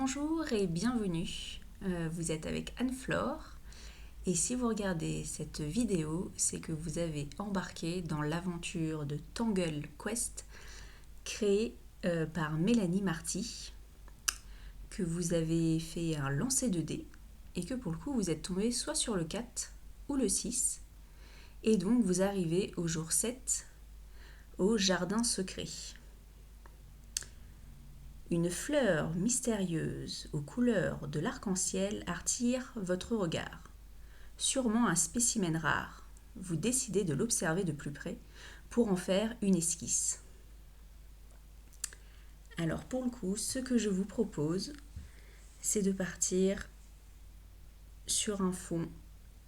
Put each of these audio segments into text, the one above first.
Bonjour et bienvenue, vous êtes avec Anne-Flore et si vous regardez cette vidéo, c'est que vous avez embarqué dans l'aventure de Tangle Quest créée par Mélanie Marty, que vous avez fait un lancer de dés et que pour le coup vous êtes tombé soit sur le 4 ou le 6 et donc vous arrivez au jour 7 au jardin secret. Une fleur mystérieuse aux couleurs de l'arc-en-ciel attire votre regard. Sûrement un spécimen rare. Vous décidez de l'observer de plus près pour en faire une esquisse. Alors pour le coup, ce que je vous propose, c'est de partir sur un fond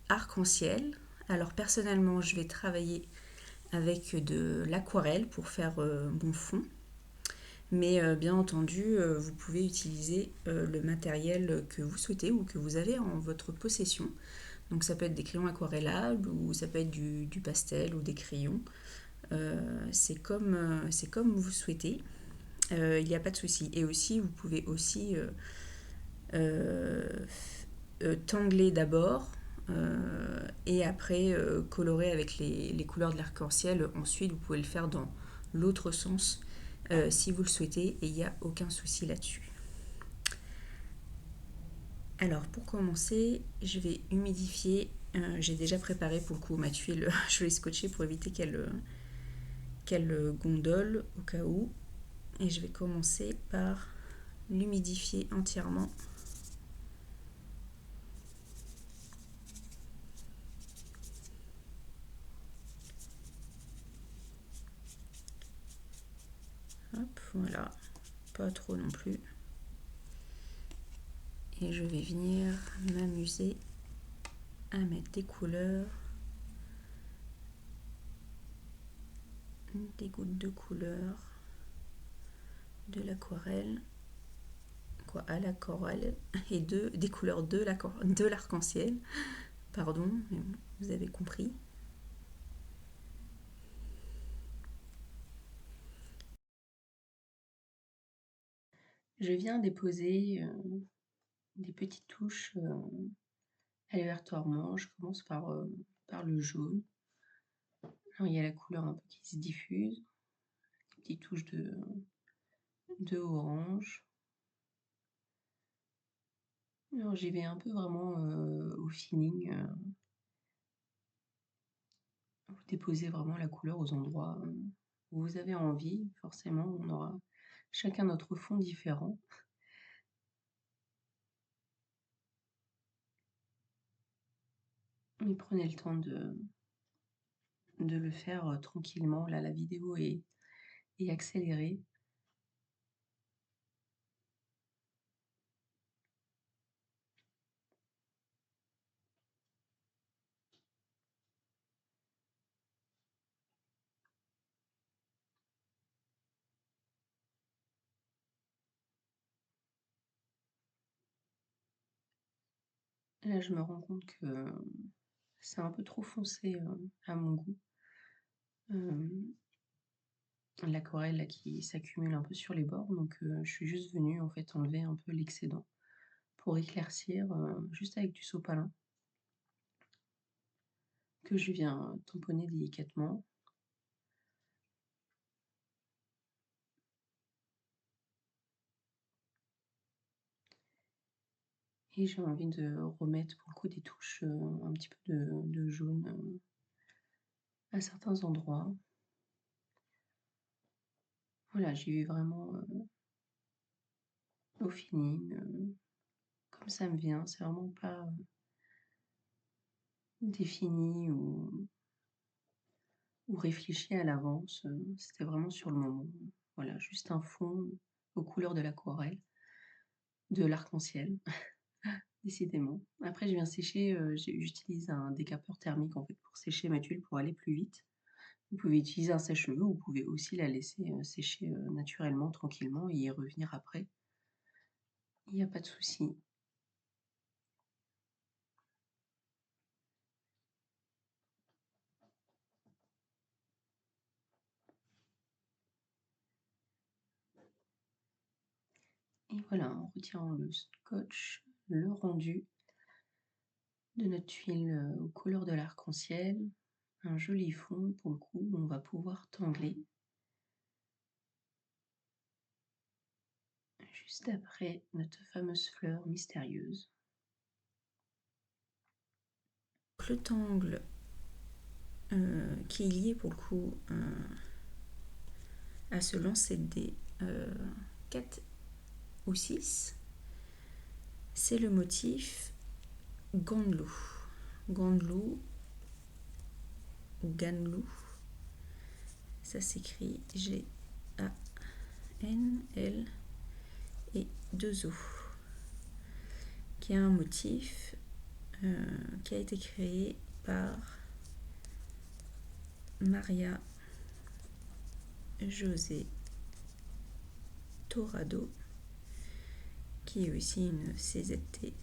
arc-en-ciel. Alors personnellement, je vais travailler avec de l'aquarelle pour faire mon fond. Mais bien entendu, vous pouvez utiliser le matériel que vous souhaitez ou que vous avez en votre possession. Donc ça peut être des crayons aquarellables ou ça peut être du pastel ou des crayons. C'est comme vous souhaitez. Il n'y a pas de souci. Et aussi, vous pouvez aussi euh, tangler d'abord et après colorer avec les couleurs de l'arc-en-ciel. Ensuite, vous pouvez le faire dans l'autre sens si vous le souhaitez et il n'y a aucun souci là-dessus. Alors pour commencer, je vais humidifier. J'ai déjà préparé pour le coup ma tuile, je l'ai scotchée pour éviter qu'elle gondole au cas où. Et je vais commencer par l'humidifier entièrement. Hop, voilà, pas trop non plus. Et je vais venir m'amuser à mettre des couleurs, des gouttes de couleur, de l'aquarelle, à l'aquarelle, et des couleurs de l'arc-en-ciel. Pardon, mais vous avez compris. Je viens déposer des petites touches aléatoirement. Je commence par le jaune. Alors, il y a la couleur un peu qui se diffuse, des petites touches de orange. Alors j'y vais un peu vraiment au feeling. Vous déposez vraiment la couleur aux endroits où vous avez envie. Forcément, on aura chacun notre fond différent. Mais prenez le temps de le faire tranquillement. Là, la vidéo est accélérée. Là, je me rends compte que c'est un peu trop foncé à mon goût. L'aquarelle là, qui s'accumule un peu sur les bords, donc je suis juste venue en fait enlever un peu l'excédent pour éclaircir juste avec du sopalin que je viens tamponner délicatement. Et j'ai envie de remettre pour le coup des touches un petit peu de jaune à certains endroits. Voilà, j'y vais vraiment au feeling, comme ça me vient. C'est vraiment pas défini ou réfléchi à l'avance. C'était vraiment sur le moment. Voilà, juste un fond aux couleurs de l'aquarelle, de l'arc-en-ciel, décidément. Après, je viens sécher, j'utilise un décapeur thermique en fait pour sécher ma tuile pour aller plus vite. Vous pouvez utiliser un sèche-cheveux, vous pouvez aussi la laisser sécher naturellement, tranquillement et y revenir après. Il n'y a pas de souci. Et voilà, en retirant le scotch, le rendu de notre tuile aux couleurs de l'arc-en-ciel, un joli fond pour le coup où on va pouvoir tangler. Juste après notre fameuse fleur mystérieuse. Le tangle qui est lié pour le coup à ce lancer de dés 4 ou 6, c'est le motif Ganlou. Ganlou ou Ganlou, ça s'écrit G-A-N-L et 2 O, qui est un motif qui a été créé par Maria José Torrado, qui est aussi une CZT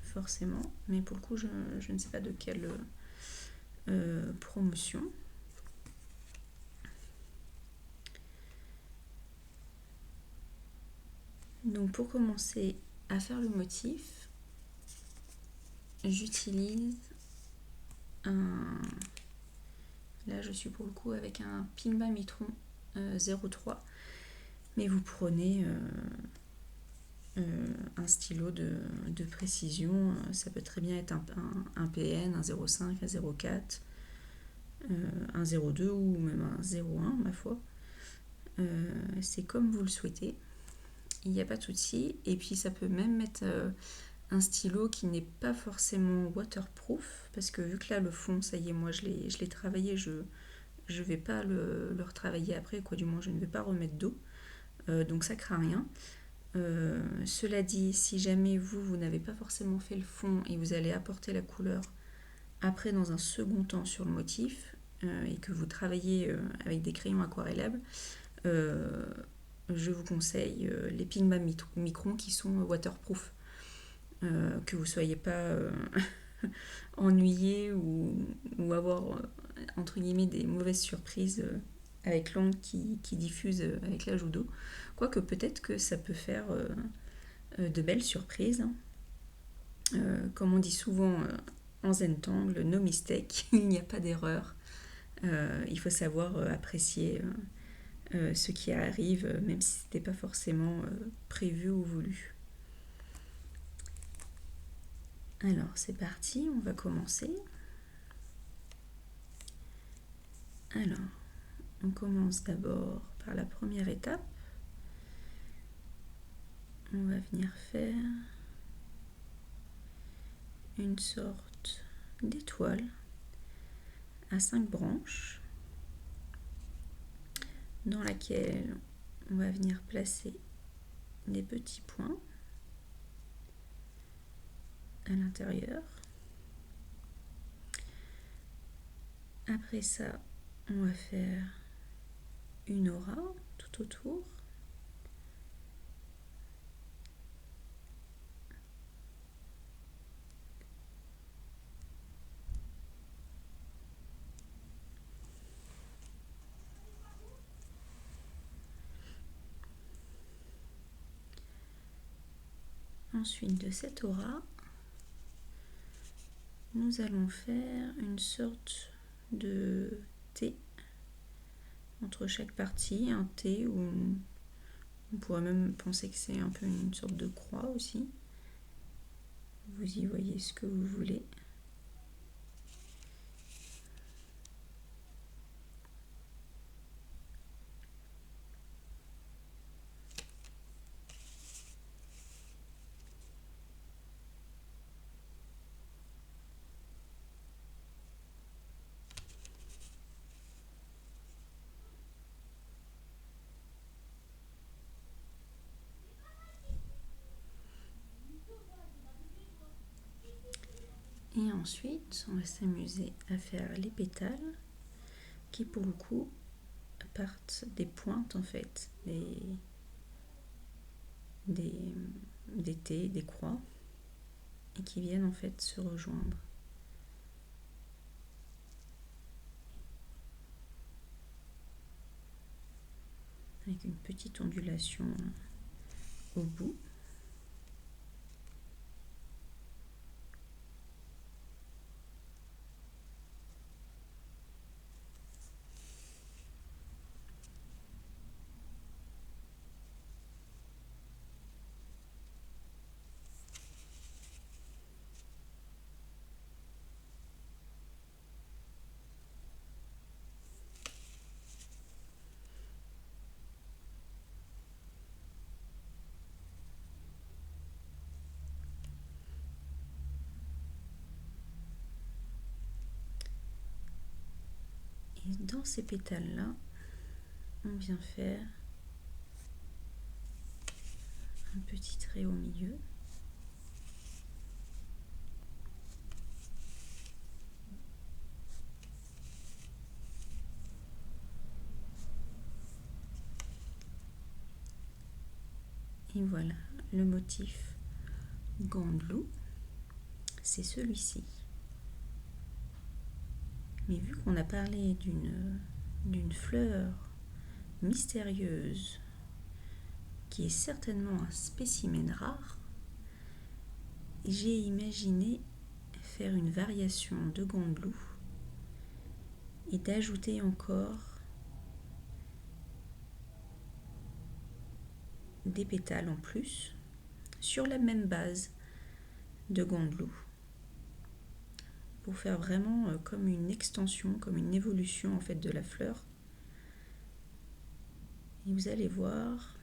forcément, mais pour le coup je ne sais pas de quelle promotion. Donc pour commencer à faire le motif, j'utilise là je suis pour le coup avec un Pingba Mitron 03, mais vous prenez un stylo de précision, ça peut très bien être un PN, un 0,5, un 0,4, un 0,2 ou même un 0,1 ma foi. C'est comme vous le souhaitez, il n'y a pas de souci. Et puis ça peut même être un stylo qui n'est pas forcément waterproof, parce que vu que là le fond, ça y est, moi je l'ai travaillé, je vais pas le retravailler après, quoi, du moins je ne vais pas remettre d'eau, donc ça craint rien. Cela dit, si jamais vous n'avez pas forcément fait le fond et vous allez apporter la couleur après dans un second temps sur le motif, et que vous travaillez avec des crayons aquarellables, je vous conseille les Pingba Micron qui sont waterproof, que vous ne soyez pas ennuyé ou avoir entre guillemets des mauvaises surprises avec l'encre qui diffuse avec l'ajout d'eau. Quoique peut-être que ça peut faire de belles surprises. Comme on dit souvent en Zentangle, no mistake, il n'y a pas d'erreur. Il faut savoir apprécier ce qui arrive, même si ce n'était pas forcément prévu ou voulu. Alors c'est parti, on va commencer. Alors, on commence d'abord par la première étape. On va venir faire une sorte d'étoile à 5 branches dans laquelle on va venir placer des petits points à l'intérieur. Après ça, on va faire une aura tout autour. Ensuite de cette aura, nous allons faire une sorte de T entre chaque partie, un T ou on pourrait même penser que c'est un peu une sorte de croix aussi. Vous y voyez ce que vous voulez. Et ensuite, on va s'amuser à faire les pétales qui, pour le coup, partent des pointes en fait, des T, des croix, et qui viennent en fait se rejoindre. Avec une petite ondulation au bout. Et dans ces pétales-là, on vient faire un petit trait au milieu. Et voilà, le motif Gandlou, c'est celui-ci. Mais vu qu'on a parlé d'une fleur mystérieuse qui est certainement un spécimen rare, j'ai imaginé faire une variation de Gandlou et d'ajouter encore des pétales en plus sur la même base de Gandlou pour faire vraiment comme une extension, comme une évolution en fait de la fleur. Et vous allez voir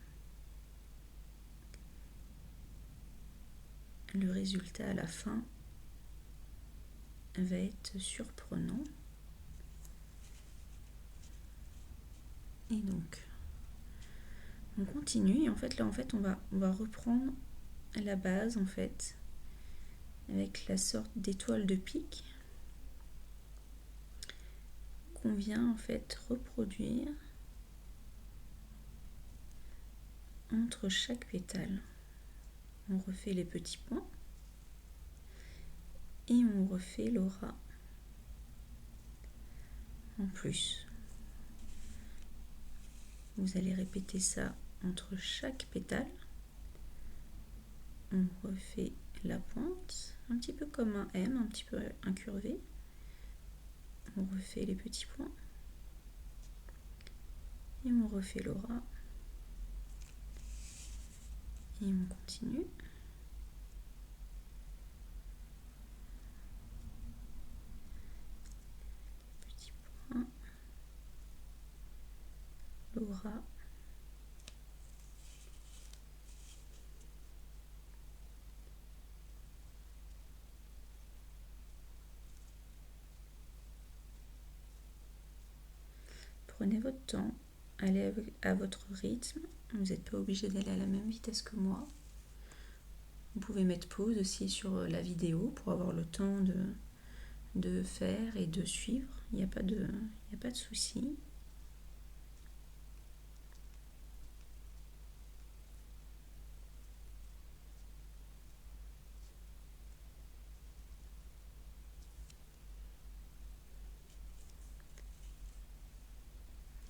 le résultat à la fin va être surprenant. Et donc on continue et en fait là on va reprendre la base en fait avec la sorte d'étoile de pique qu'on vient en fait reproduire entre chaque pétale. On refait les petits points et on refait l'aura en plus. Vous allez répéter ça entre chaque pétale. On refait la pointe, un petit peu comme un M, un petit peu incurvé. On refait les petits points et on refait l'aura. Et on continue. Petits points, l'aura. Prenez votre temps, allez à votre rythme. Vous n'êtes pas obligé d'aller à la même vitesse que moi. Vous pouvez mettre pause aussi sur la vidéo pour avoir le temps de faire et de suivre. Il n'y a pas de souci.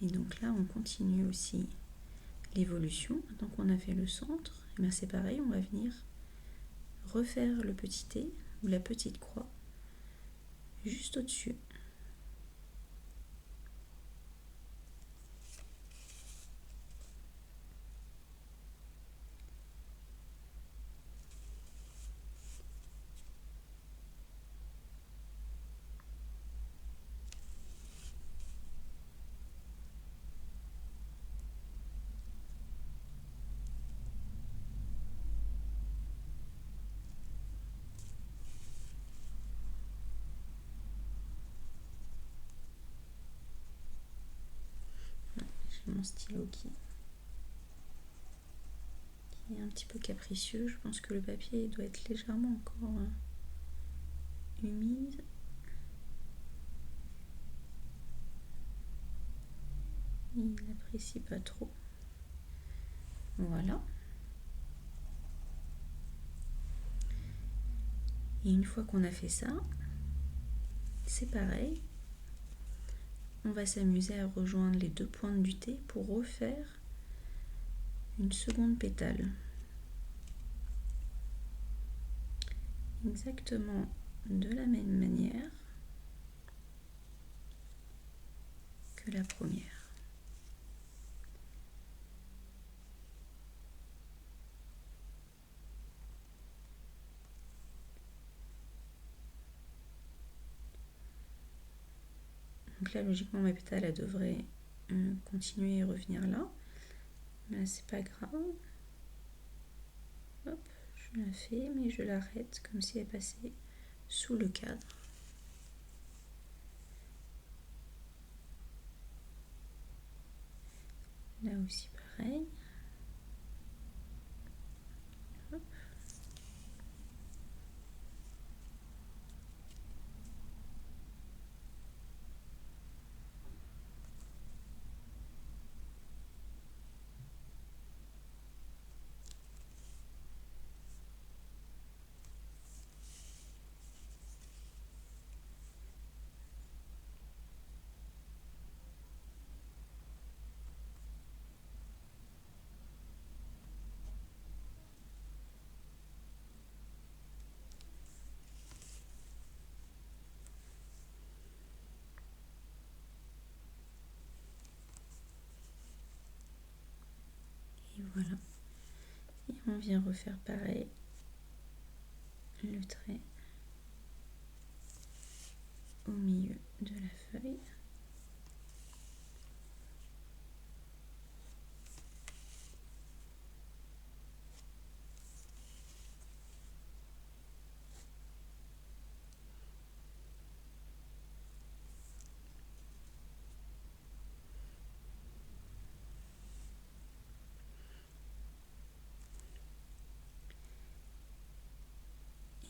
Et donc là, on continue aussi l'évolution. Maintenant qu'on a fait le centre, et bien c'est pareil, on va venir refaire le petit T ou la petite croix juste au-dessus. J'ai mon stylo qui est un petit peu capricieux. Je pense que le papier doit être légèrement encore humide. Il n'apprécie pas trop. Voilà. Et une fois qu'on a fait ça, c'est pareil. On va s'amuser à rejoindre les deux pointes du T pour refaire une seconde pétale. exactement de la même manière que la première. Donc là, logiquement, ma pétale, elle devrait continuer et revenir là. Mais là, c'est pas grave. Hop, je la fais, mais je l'arrête comme si elle passait sous le cadre. Là aussi, pareil. Hop. Et voilà. Et on vient refaire pareil, le trait au milieu de la feuille.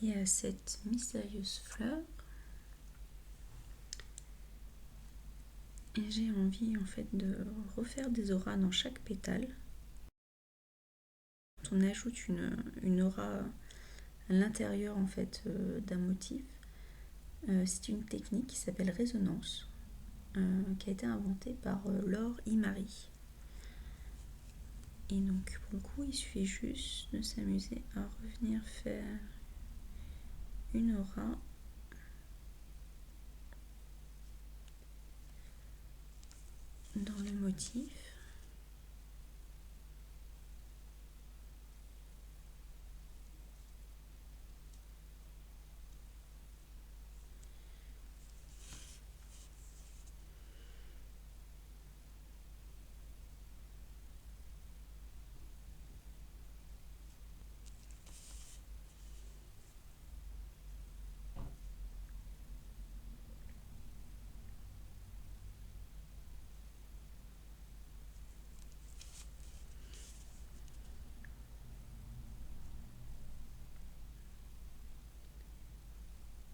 Et à cette mystérieuse fleur, et j'ai envie en fait de refaire des auras dans chaque pétale. On ajoute une aura à l'intérieur en fait d'un motif. C'est une technique qui s'appelle résonance, qui a été inventée par Laure Imari. Et donc pour le coup, il suffit juste de s'amuser à revenir faire une aura dans le motif.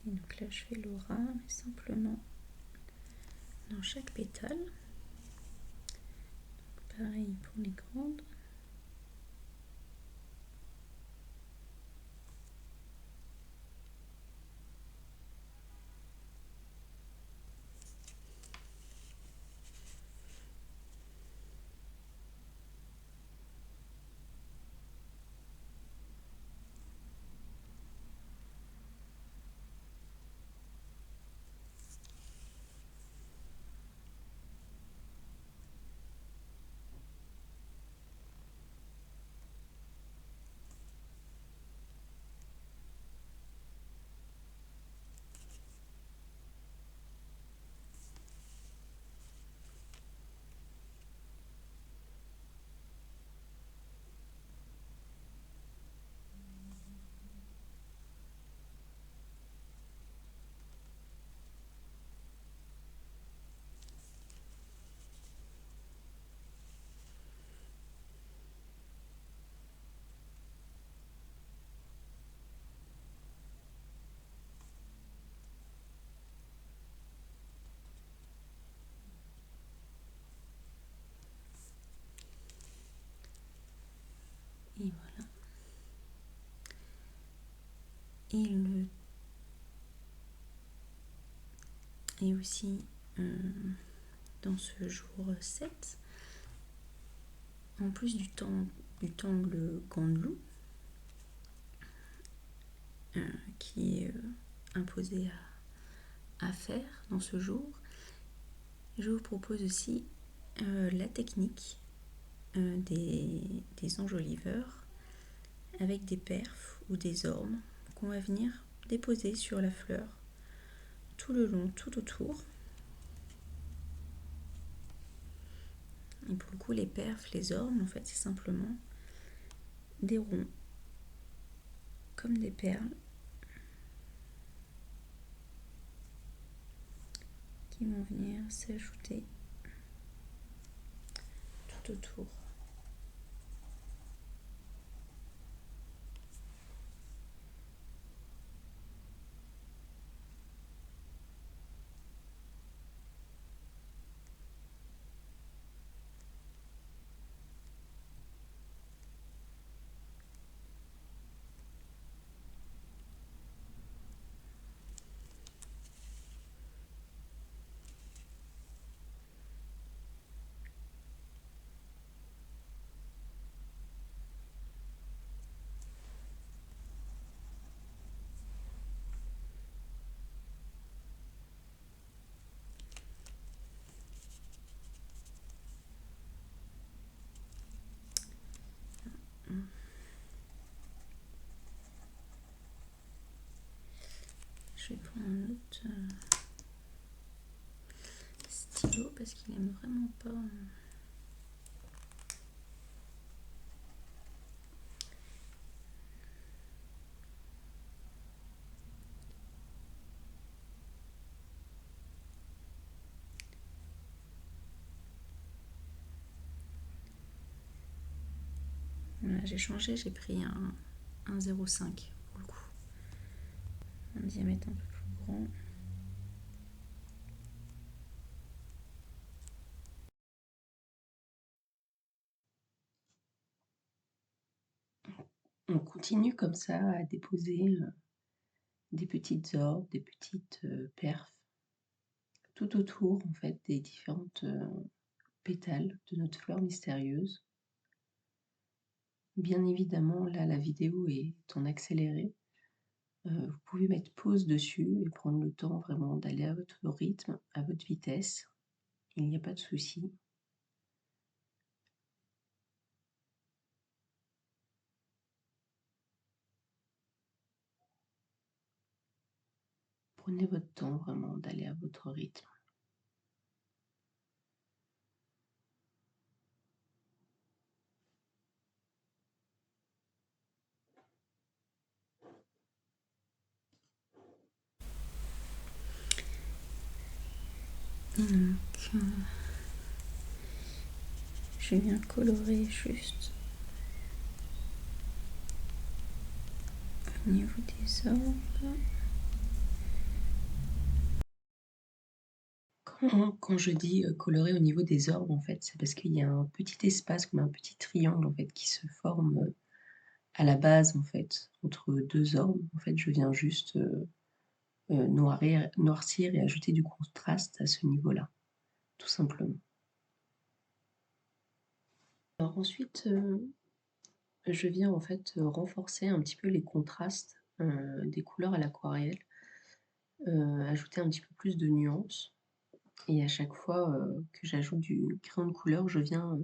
Et donc là, je fais l'aura, mais simplement dans chaque pétale. Donc, pareil pour les grandes. Et voilà. Et aussi dans ce jour 7, en plus du tangle Gandelou, qui est imposé à faire dans ce jour. Je vous propose aussi la technique des enjoliveurs avec des perfs ou des ormes qu'on va venir déposer sur la fleur tout le long, tout autour. Et pour le coup, les perfs, les ormes, en fait, c'est simplement des ronds, comme des perles, qui vont venir s'ajouter tout autour. Je vais prendre un autre stylo parce qu'il aime vraiment pas. Voilà, j'ai changé, j'ai pris un 0,5 pour le coup. Un diamètre un peu plus grand. On continue comme ça à déposer des petites orbes, des petites perfs tout autour en fait des différentes pétales de notre fleur mystérieuse. Bien évidemment, là, la vidéo est en accéléré. Vous pouvez mettre pause dessus et prendre le temps vraiment d'aller à votre rythme, à votre vitesse. Il n'y a pas de souci. Prenez votre temps vraiment d'aller à votre rythme. Donc, je viens colorer juste au niveau des orbes. Quand je dis colorer au niveau des orbes, en fait, c'est parce qu'il y a un petit espace, comme un petit triangle, en fait, qui se forme à la base, en fait, entre deux orbes. En fait, je viens juste noircir et ajouter du contraste à ce niveau-là, tout simplement. Alors ensuite, je viens en fait renforcer un petit peu les contrastes des couleurs à l'aquarelle, ajouter un petit peu plus de nuances. Et à chaque fois que j'ajoute du crayon de couleur, je viens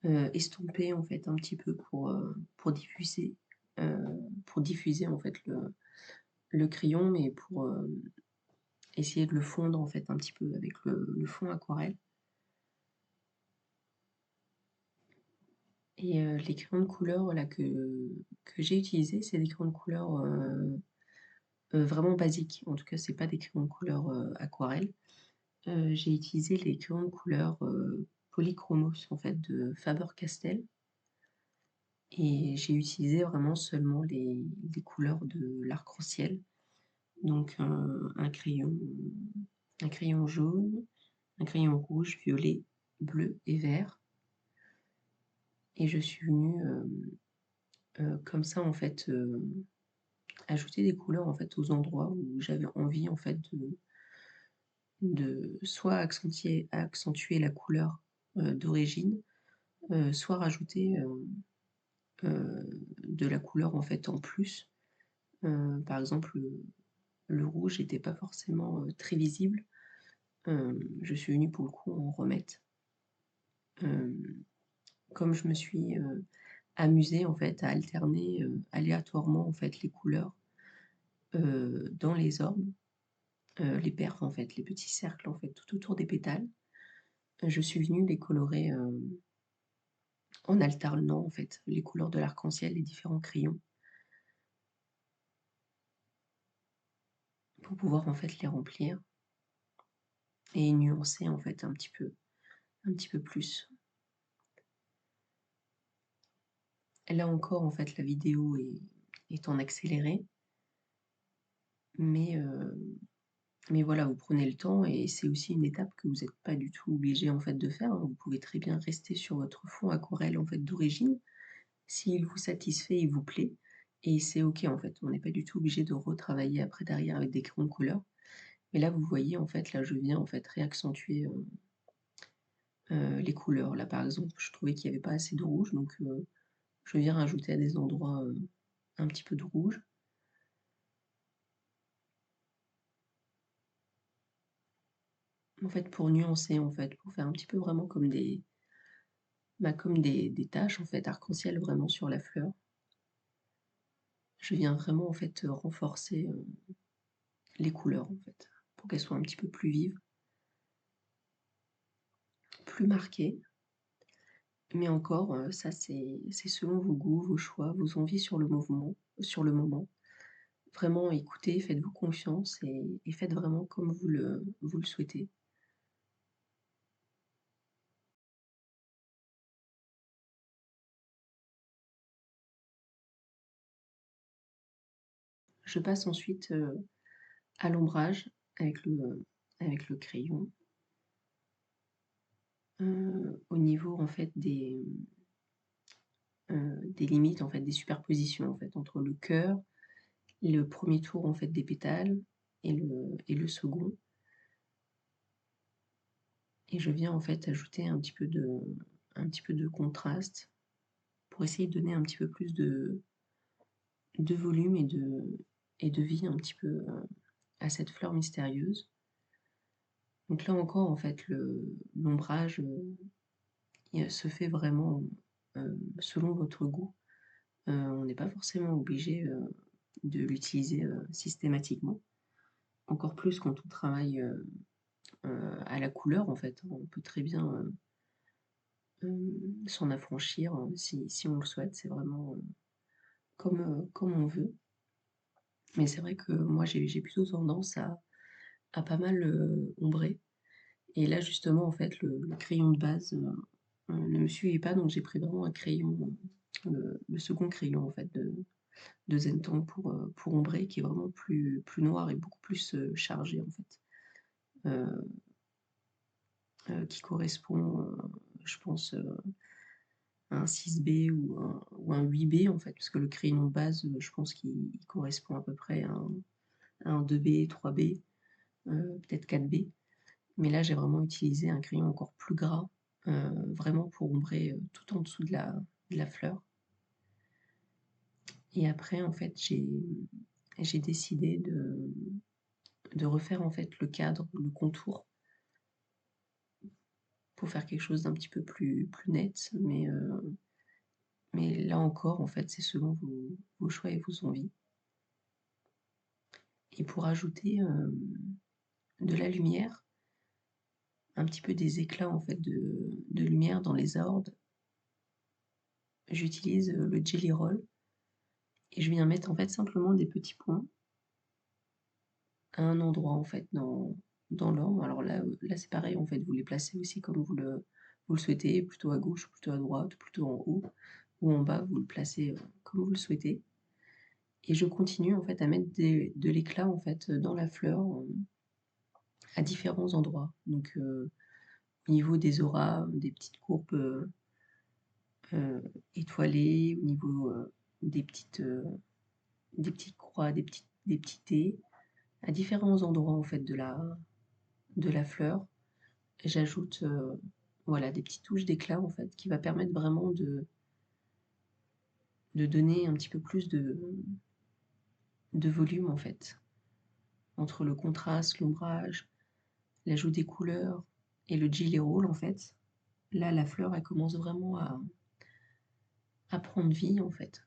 estomper en fait un petit peu pour diffuser en fait le crayon, mais pour essayer de le fondre en fait un petit peu avec le fond aquarelle. Et les crayons de couleur là que j'ai utilisés, c'est des crayons de couleur vraiment basiques. En tout cas, c'est pas des crayons de couleur aquarelle. J'ai utilisé les crayons de couleur Polychromos en fait de Faber-Castell. Et j'ai utilisé vraiment seulement les couleurs de l'arc-en-ciel. Donc un crayon jaune, un crayon rouge, violet, bleu et vert. Et je suis venue comme ça en fait ajouter des couleurs en fait aux endroits où j'avais envie en fait de soit accentuer la couleur d'origine, soit rajouter de la couleur en fait en plus Par exemple, le rouge n'était pas forcément, très visible. Je suis venue pour le coup en remettre. Hem, Comme je me suis, amusée en fait à alterner, aléatoirement en fait les couleurs, dans les orbes, les perfs en fait, les petits cercles en fait tout autour des pétales, je suis venue les colorer, en alternant en fait les couleurs de l'arc-en-ciel, les différents crayons, pour pouvoir en fait les remplir et nuancer en fait un petit peu plus. Et là encore en fait la vidéo est en accéléré, mais voilà, vous prenez le temps et c'est aussi une étape que vous n'êtes pas du tout obligé en fait de faire, hein. Vous pouvez très bien rester sur votre fond aquarelle en fait d'origine. S'il vous satisfait, il vous plaît et c'est OK en fait. On n'est pas du tout obligé de retravailler après derrière avec des crayons de couleur. Mais là, vous voyez en fait, là je viens en fait réaccentuer, les couleurs. Là par exemple, je trouvais qu'il y avait pas assez de rouge donc je viens rajouter à des endroits, un petit peu de rouge. En fait, pour nuancer en fait, pour faire un petit peu vraiment comme des taches en fait arc-en-ciel vraiment sur la fleur. Je viens vraiment en fait, renforcer, les couleurs en fait, pour qu'elles soient un petit peu plus vives, plus marquées. Mais encore, ça c'est selon vos goûts, vos choix, vos envies sur le moment. Vraiment écoutez, faites-vous confiance et faites vraiment comme vous le souhaitez. Je passe ensuite, à l'ombrage avec le crayon, au niveau en fait des limites en fait, des superpositions en fait, entre le cœur, le premier tour en fait des pétales et le second. Et je viens en fait ajouter un petit peu de contraste pour essayer de donner un petit peu plus de volume et de vie un petit peu, à cette fleur mystérieuse. Donc là encore en fait l'ombrage, il se fait vraiment, selon votre goût. On n'est pas forcément obligé, de l'utiliser, systématiquement. Encore plus quand on travaille, à la couleur en fait. On peut très bien, s'en affranchir, si on le souhaite. C'est vraiment, comme on veut. Mais c'est vrai que moi j'ai plutôt tendance à pas mal, ombrer et là justement en fait le crayon de base, ne me suivait pas donc j'ai pris vraiment un crayon, le second crayon en fait de Zentangle pour ombrer qui est vraiment plus noir et beaucoup plus, chargé en fait. Heu qui correspond, je pense, à un 6B ou un 8B en fait, parce que le crayon de base, je pense qu'il correspond à peu près à un 2B, 3B, peut-être 4B. Mais là, j'ai vraiment utilisé un crayon encore plus gras, vraiment pour ombrer, tout en dessous de la fleur. Et après, en fait, j'ai décidé de refaire en fait le cadre, le contour, pour faire quelque chose d'un petit peu plus net, mais là encore, en fait, c'est selon vos choix et vos envies. Et pour ajouter, de la lumière, un petit peu des éclats en fait de lumière dans les orbes, j'utilise, le Jelly Roll et je viens mettre en fait simplement des petits points à un endroit en fait dans l'orbe. Alors là c'est pareil en fait, vous les placez aussi comme vous le souhaitez, plutôt à gauche, plutôt à droite, plutôt en haut ou en bas, vous le placez, comme vous le souhaitez. Et je continue en fait à mettre de l'éclat en fait, dans la fleur, à différents endroits. Donc, au niveau des auras, des petites courbes, étoilées, au niveau, des des petites croix, des petits T, à différents endroits en fait de la fleur. J'ajoute, voilà, des petites touches d'éclat en fait, qui va permettre vraiment de donner un petit peu plus de volume en fait, entre le contraste, l'ombrage, l'ajout des couleurs et le gilet roll en fait. Là, la fleur, elle commence vraiment à prendre vie en fait.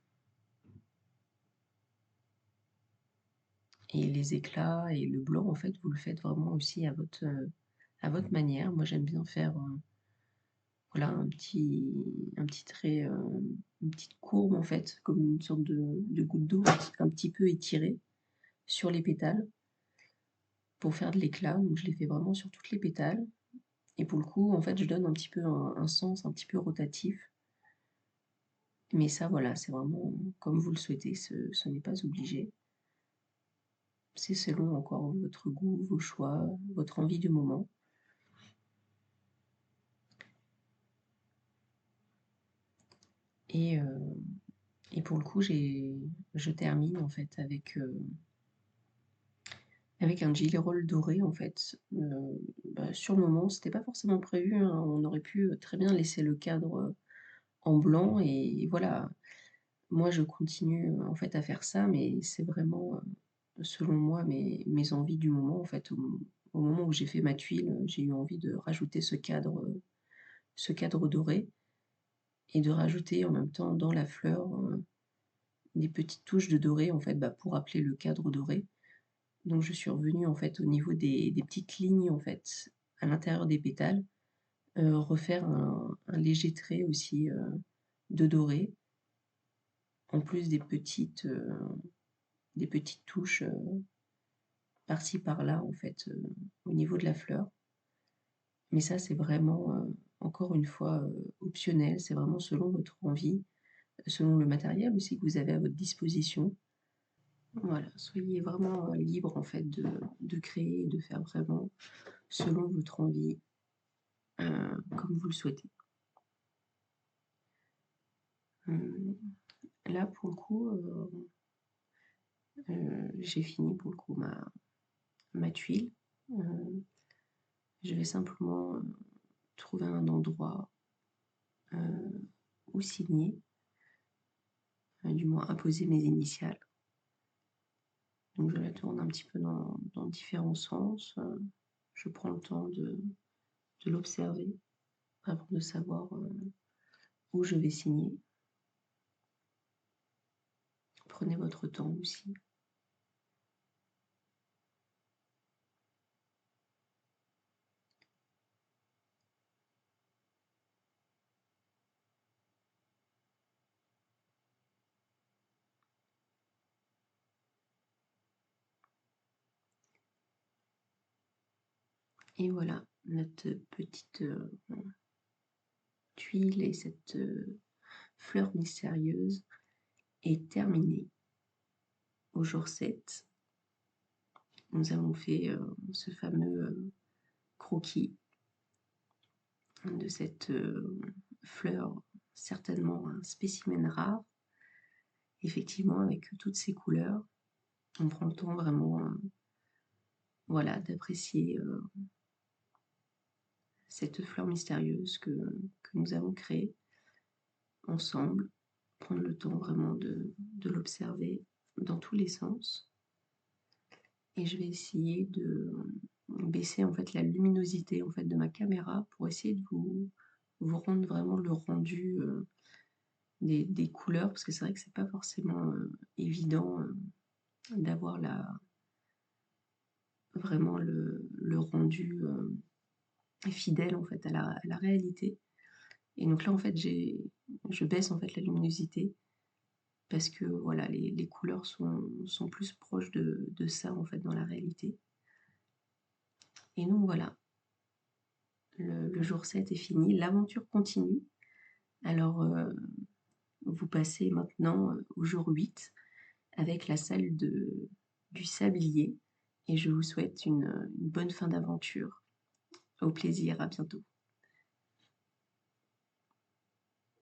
Et les éclats et le blanc, en fait, vous le faites vraiment aussi à votre manière. Moi, j'aime bien faire voilà, un petit trait, une petite courbe en fait, comme une sorte de goutte d'eau un petit peu étirée sur les pétales pour faire de l'éclat. Donc, je les fais vraiment sur toutes les pétales. Et pour le coup, en fait, je donne un petit peu un sens un petit peu rotatif. Mais ça, voilà, c'est vraiment comme vous le souhaitez, ce n'est pas obligé. C'est selon encore votre goût, vos choix, votre envie du moment. Et, et pour le coup, je termine en fait avec un gilet roll doré en fait. Sur le moment, c'était pas forcément prévu, hein. On aurait pu très bien laisser le cadre en blanc et voilà. Moi, je continue en fait à faire ça, mais c'est vraiment selon moi mes envies du moment en fait. Au moment où j'ai fait ma tuile, j'ai eu envie de rajouter ce cadre doré et de rajouter en même temps dans la fleur des petites touches de doré en fait, pour rappeler le cadre doré. Donc je suis revenue en fait au niveau des petites lignes en fait à l'intérieur des pétales, refaire un léger trait aussi de doré, en plus des petites touches par-ci par-là en fait au niveau de la fleur. Mais ça c'est vraiment encore une fois optionnel, c'est vraiment selon votre envie, selon le matériel aussi que vous avez à votre disposition. Voilà, soyez vraiment libre en fait de créer et de faire vraiment selon votre envie, comme vous le souhaitez. Là pour le coup, j'ai fini pour le coup ma tuile. Je vais simplement trouver un endroit où signer, du moins apposer mes initiales. Donc je la tourne un petit peu dans différents sens. Je prends le temps de l'observer avant de savoir où je vais signer. Prenez votre temps aussi. Et voilà, notre petite tuile et cette fleur mystérieuse est terminée. Au jour 7, nous avons fait ce fameux croquis de cette fleur, certainement un spécimen rare, effectivement avec toutes ces couleurs. On prend le temps vraiment voilà, d'apprécier cette fleur mystérieuse que nous avons créée ensemble, prendre le temps vraiment de l'observer dans tous les sens. Et je vais essayer de baisser en fait la luminosité en fait de ma caméra pour essayer de vous rendre vraiment le rendu des couleurs, parce que c'est vrai que c'est pas forcément évident d'avoir vraiment le rendu fidèle en fait à la réalité. Et donc là en fait je baisse en fait la luminosité parce que voilà les couleurs sont plus proches de ça en fait dans la réalité. Et donc voilà, le jour 7 est fini, l'aventure continue. Alors vous passez maintenant au jour 8 avec la salle du sablier et je vous souhaite une bonne fin d'aventure. Au plaisir, à bientôt.